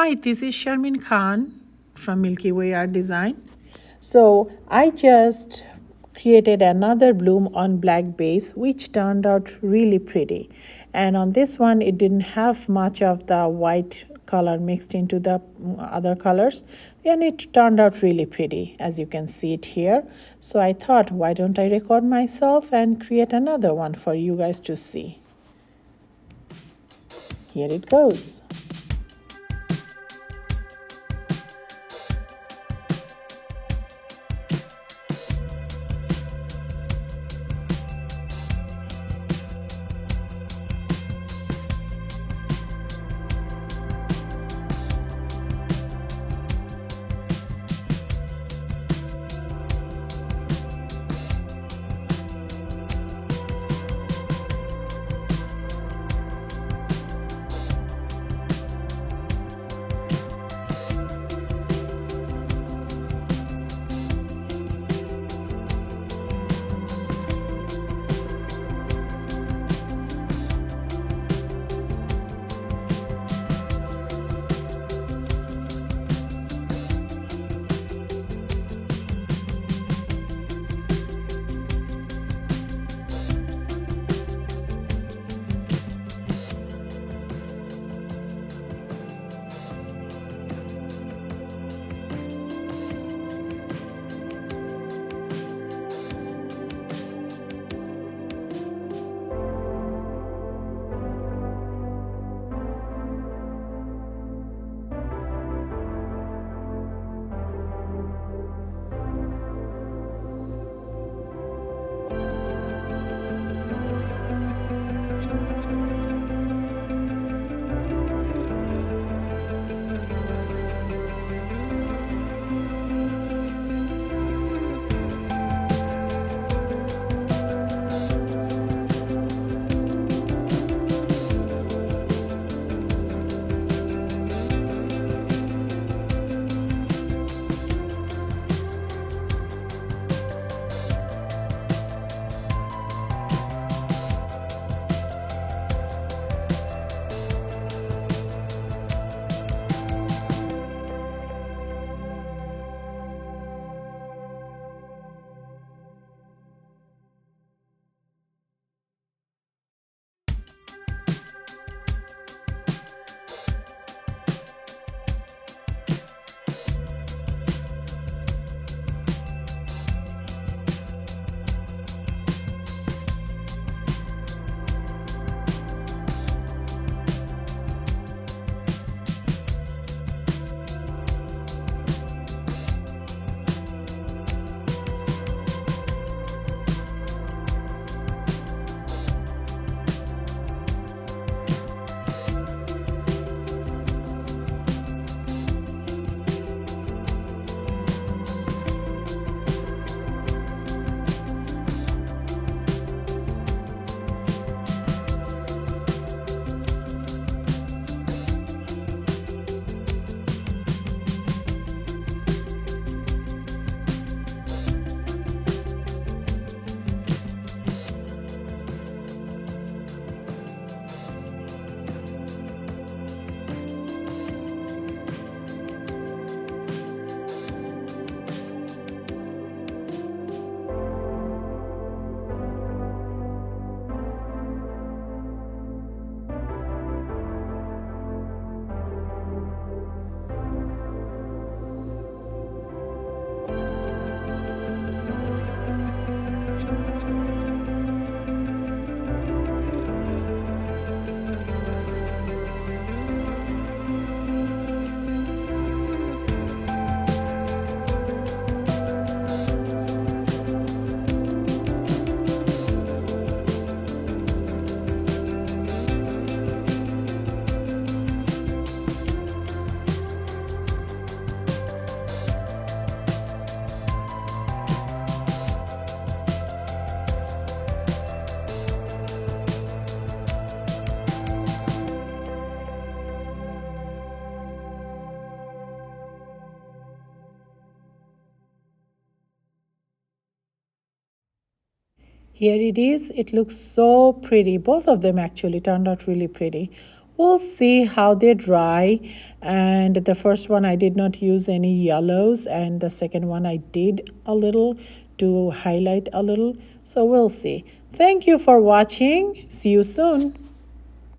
Hi, this is Sharmin Khan from Milkyway Art Design. So I just created another bloom on black base which turned out really pretty. And on this one it didn't have much of the white color mixed into the other colors, and it turned out really pretty as you can see it here. So I thought, why don't I record myself and create another one for you guys to see. Here it goes. Here it is. It looks so pretty. Both of them actually turned out really pretty. We'll see how they dry. And the first one I did not use any yellows, and the second one I did a little to highlight a little. So we'll see. Thank you for watching. See you soon.